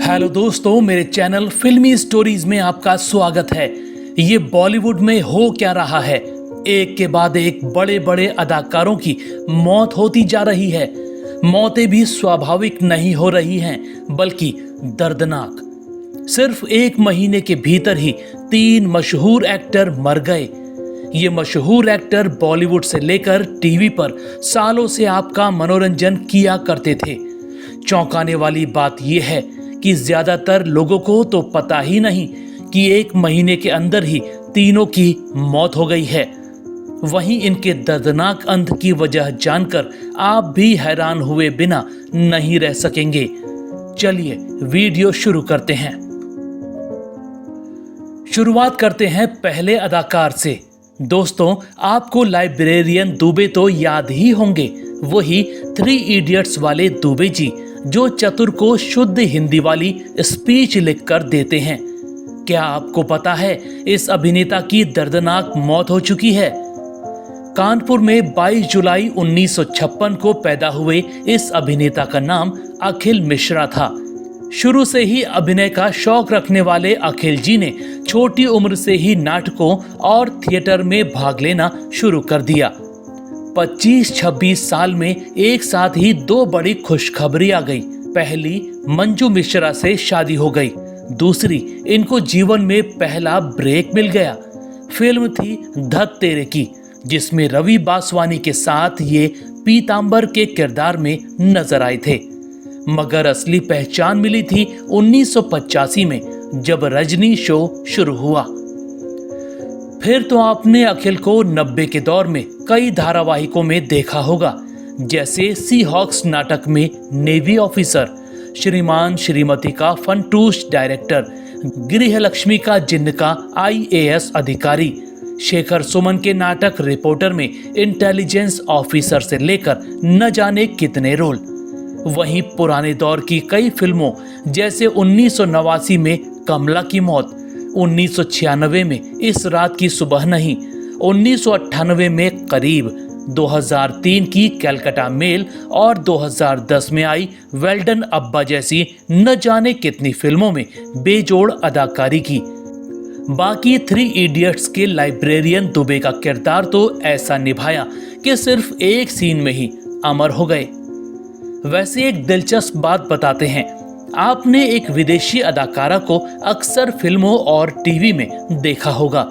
Hello दोस्तों, मेरे channel फिल्मी स्टोरीज में आपका स्वागत है। ये बॉलीवुड में हो क्या रहा है, एक के बाद एक बड़े बड़े अदाकारों की मौत होती जा रही है। मौतें भी स्वाभाविक नहीं हो रही हैं, बल्कि दर्दनाक। सिर्फ एक महीने के भीतर ही 3 मशहूर एक्टर मर गए। ये मशहूर एक्टर बॉलीवुड से लेकर टीवी पर सालों से आपका मनोरंजन किया करते थे। चौंकाने वाली बात यह है कि ज्यादातर लोगों को तो पता ही नहीं कि एक महीने के अंदर ही तीनों की मौत हो गई है। वहीं इनके दर्दनाक अंत की वजह जानकर आप भी हैरान हुए बिना नहीं रह सकेंगे। चलिए वीडियो शुरू करते हैं। शुरुआत करते हैं पहले अदाकार से। दोस्तों, आपको लाइब्रेरियन दुबे तो याद ही होंगे, वही 3 इडियट्स वाले दुबे जी, जो चतुर को शुद्ध हिंदी वाली स्पीच लिखकर देते हैं। क्या आपको पता है इस अभिनेता की दर्दनाक मौत हो चुकी है? कानपुर में 22 जुलाई 1956 को पैदा हुए इस अभिनेता का नाम अखिल मिश्रा था। शुरू से ही अभिनय का शौक रखने वाले अखिल जी ने छोटी उम्र से ही नाटकों और थिएटर में भाग लेना शुरू कर दिया। 25-26 साल में एक साथ ही 2 बड़ी खुशखबरी आ गई। पहली, मंजू मिश्रा से शादी हो गई। दूसरी, इनको जीवन में पहला ब्रेक मिल गया। फिल्म थी धत तेरे की, जिसमें रवि बासवानी के साथ ये पीतांबर के किरदार में नजर आए थे। मगर असली पहचान मिली थी 1985 में, जब रजनी शो शुरू हुआ। फिर तो आपने अखिल को 90 के दौर में कई धारावाहिकों में देखा होगा, जैसे सी हॉक्स नाटक में नेवी ऑफिसर, श्रीमान श्रीमती का फंटूश डायरेक्टर, गृहलक्ष्मी का जिन्न का IAS अधिकारी, शेखर सुमन के नाटक रिपोर्टर में इंटेलिजेंस ऑफिसर से लेकर न जाने कितने रोल। वहीं पुराने दौर की कई फिल्मों जैसे 1989 में कमला की मौत, 1996 में इस रात की सुबह नहीं, 1998 में करीब, 2003 की कैलकाटा मेल और 2010 में आई वेल्डन अब्बा जैसी न जाने कितनी फिल्मों में बेजोड़ अदाकारी की। बाकी 3 इडियट्स के लाइब्रेरियन दुबे का किरदार तो ऐसा निभाया कि सिर्फ एक सीन में ही अमर हो गए। वैसे एक दिलचस्प बात बताते हैं, आपने एक विदेशी अदाकारा को अक्सर फिल्मों और टीवी में देखा होगा।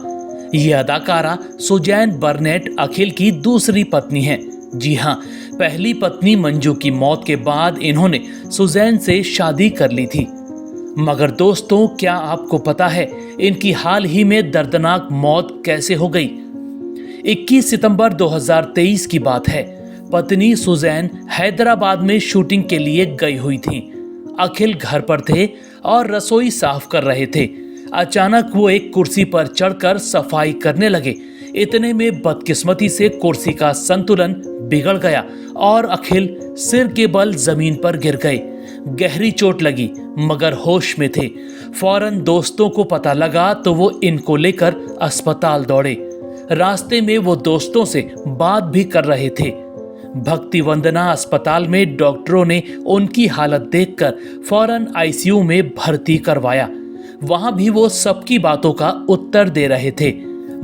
यह अदाकारा सुजैन बर्नेट अखिल की दूसरी पत्नी है। जी हाँ, पहली पत्नी मंजू की मौत के बाद इन्होंने सुजैन से शादी कर ली थी। मगर दोस्तों, क्या आपको पता है इनकी हाल ही में दर्दनाक मौत कैसे हो गई? 21 सितंबर 2023 की बात है। पत्नी सुजैन हैदराबाद में शूटिंग के लिए गई हुई थी। अखिल घर पर थे और रसोई साफ कर रहे थे। अचानक वो एक कुर्सी पर चढ़कर सफाई करने लगे। इतने में बदकिस्मती से कुर्सी का संतुलन बिगड़ गया और अखिल सिर के बल जमीन पर गिर गए। गहरी चोट लगी, मगर होश में थे। फौरन दोस्तों को पता लगा तो वो इनको लेकर अस्पताल दौड़े। रास्ते में वो दोस्तों से बात भी कर रहे थे। भक्ति वंदना अस्पताल में डॉक्टरों ने उनकी हालत देखकर फौरन ICU में भर्ती करवाया। वहां भी वो सबकी बातों का उत्तर दे रहे थे,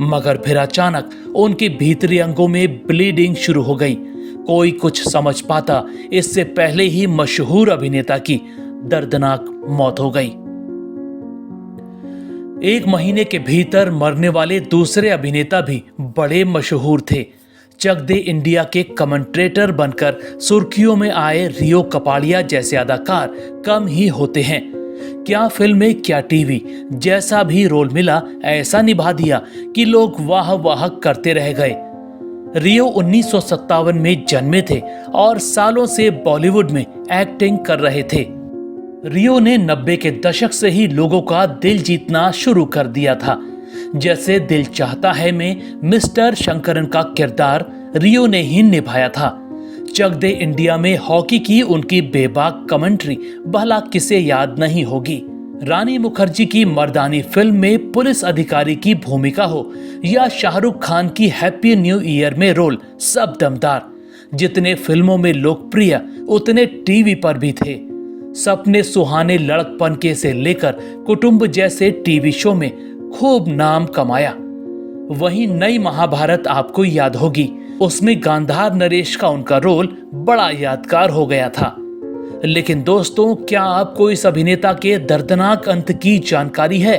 मगर फिर अचानक उनके भीतरी अंगों में ब्लीडिंग शुरू हो गई। कोई कुछ समझ पाता इससे पहले ही मशहूर अभिनेता की दर्दनाक मौत हो गई। एक महीने के भीतर मरने वाले दूसरे अभिनेता भी बड़े मशहूर थे। चक दे इंडिया के कमेंट्रेटर बनकर सुर्खियों में आए रियो कपाड़िया जैसे अदाकार कम ही होते हैं। क्या फिल्म में क्या टीवी, जैसा भी रोल मिला ऐसा निभा दिया कि लोग वाह वाह करते रह गए। रियो 1957 में जन्मे थे और सालों से बॉलीवुड में एक्टिंग कर रहे थे। रियो ने 90 के दशक से ही लोगों का दिल जीतना शुरू कर दिया था। जैसे दिल चाहता है में मिस्टर शंकरन का किरदार रियो ने ही निभाया था। चक दे इंडिया में हॉकी की उनकी बेबाक कमेंट्री भला किसे याद नहीं होगी। रानी मुखर्जी की मर्दानी फिल्म में पुलिस अधिकारी की भूमिका हो या शाहरुख खान की हैप्पी न्यू ईयर में रोल, सब दमदार। जितने फिल्मों में लोकप्रिय उतने टीवी पर भी थे। सपने सुहाने लड़कपन के से लेकर कुटुंब जैसे टीवी शो में खूब नाम कमाया। वहीं नई महाभारत आपको याद होगी, उसमें गांधार नरेश का उनका रोल बड़ा यादगार हो गया था। लेकिन दोस्तों, क्या आपको इस अभिनेता के दर्दनाक अंत की जानकारी है?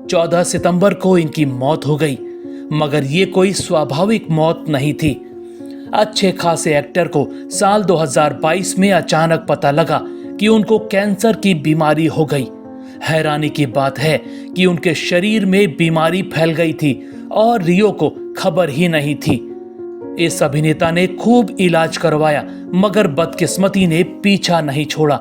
14 सितंबर को इनकी मौत हो गई, मगर ये कोई स्वाभाविक मौत नहीं थी। अच्छे खासे एक्टर को साल 2022 में अचानक पता लगा कि उनको कैंसर की बीमारी हो गई। हैरानी की बात है कि उनके शरीर में बीमारी फैल गई थी और रियो को खबर ही नहीं थी। इस अभिनेता ने खूब इलाज करवाया, मगर बदकिस्मती ने पीछा नहीं छोड़ा।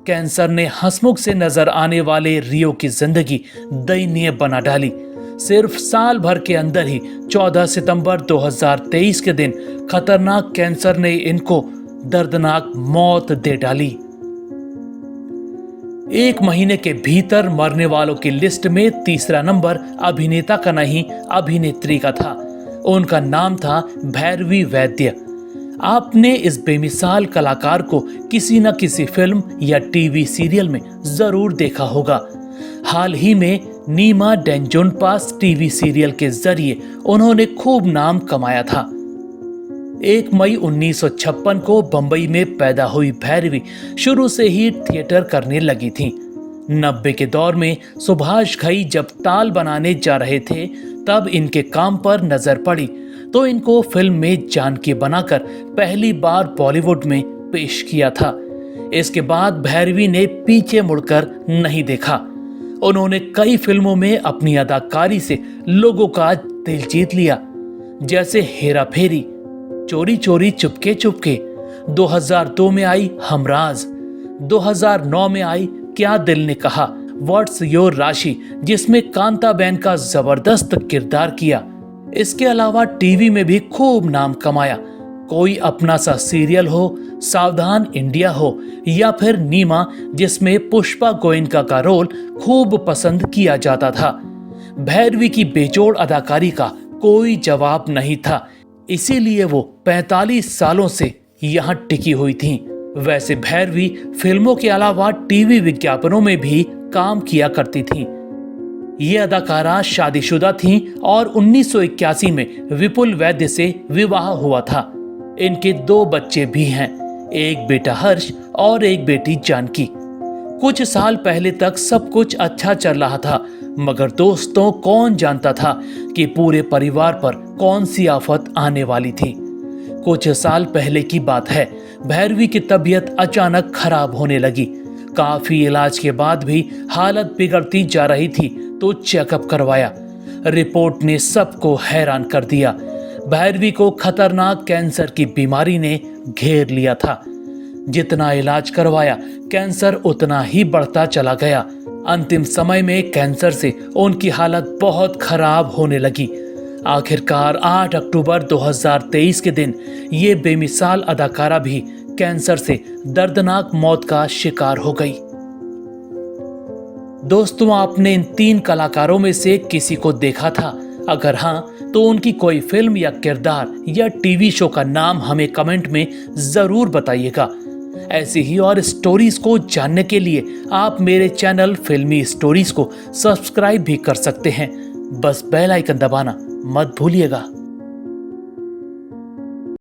कैंसर ने हंसमुख से नजर आने वाले रियो की जिंदगी दयनीय बना डाली। सिर्फ साल भर के अंदर ही 14 सितंबर 2023 के दिन खतरनाक कैंसर ने इनको दर्दनाक मौत दे डाली। 1 महीने के भीतर मरने वालों की लिस्ट में तीसरा नंबर अभिनेता का नहीं, अभिनेत्री का था। उनका नाम था भैरवी वैद्य। आपने इस बेमिसाल कलाकार को किसी न किसी फिल्म या टीवी सीरियल में जरूर देखा होगा। हाल ही में नीमा डेंजोनपास टीवी सीरियल के जरिए उन्होंने खूब नाम कमाया था। 1 मई 1956 को बंबई में पैदा हुई भैरवी शुरू से ही थिएटर करने लगी थी। 90 के दौर में सुभाष घई जब ताल बनाने जा रहे थे, तब इनके काम पर नजर पड़ी तो इनको फिल्म में जानकी बनाकर पहली बार बॉलीवुड में पेश किया था। इसके बाद भैरवी ने पीछे मुड़कर नहीं देखा। उन्होंने कई फिल्मों में अपनी अदाकारी से लोगों का दिल जीत लिया, जैसे हेरा फेरी, चोरी चोरी चुपके चुपके, 2002 में आई हमराज, 2009 में आई क्या दिल ने कहा, व्हाट्स योर राशि, जिसमें कांताबेन का जबरदस्त किरदार किया। इसके अलावा टीवी में भी खूब नाम कमाया। कोई अपना सा सीरियल हो, सावधान इंडिया हो, या फिर नीमा, जिसमें पुष्पा गोयनका का रोल खूब पसंद किया जाता था। भैरवी की बेजोड़ अदाकारी का कोई जवाब नहीं था, इसीलिए वो 45 सालों से यहाँ टिकी हुई थी। वैसे भैरवी फिल्मों के अलावा टीवी विज्ञापनों में भी काम किया करती थी। ये अदाकारा शादीशुदा थीं और 1981 में विपुल वैद्य से विवाह हुआ था। इनके 2 बच्चे भी हैं, एक बेटा हर्ष और एक बेटी जानकी। कुछ साल पहले तक सब कुछ अच्छा चल रहा था, मगर दोस्तों, कौन जानता था कि पूरे परिवार पर कौन सी आफत आने वाली थी। कुछ साल पहले की बात है, भैरवी की तबीयत अचानक खराब होने लगी। काफी इलाज के बाद भी हालत बिगड़ती जा रही थी तो चेकअप करवाया। रिपोर्ट ने सबको हैरान कर दिया। भैरवी को खतरनाक कैंसर की बीमारी ने घेर लिया था। जितना इलाज करवाया, कैंसर उतना ही बढ़ता चला गया। अंतिम समय में कैंसर से उनकी हालत बहुत खराब होने लगी। आखिरकार 8 अक्टूबर 2023 के दिन ये बेमिसाल अदाकारा भी कैंसर से दर्दनाक मौत का शिकार हो गई। दोस्तों, आपने इन 3 कलाकारों में से किसी को देखा था? अगर हाँ, तो उनकी कोई फिल्म या किरदार या टीवी शो का नाम हमें कमेंट में जरूर बताइएगा। ऐसी ही और स्टोरीज को जानने के लिए आप मेरे चैनल फिल्मी स्टोरीज को सब्सक्राइब भी कर सकते हैं। बस बेल आइकन दबाना मत भूलिएगा।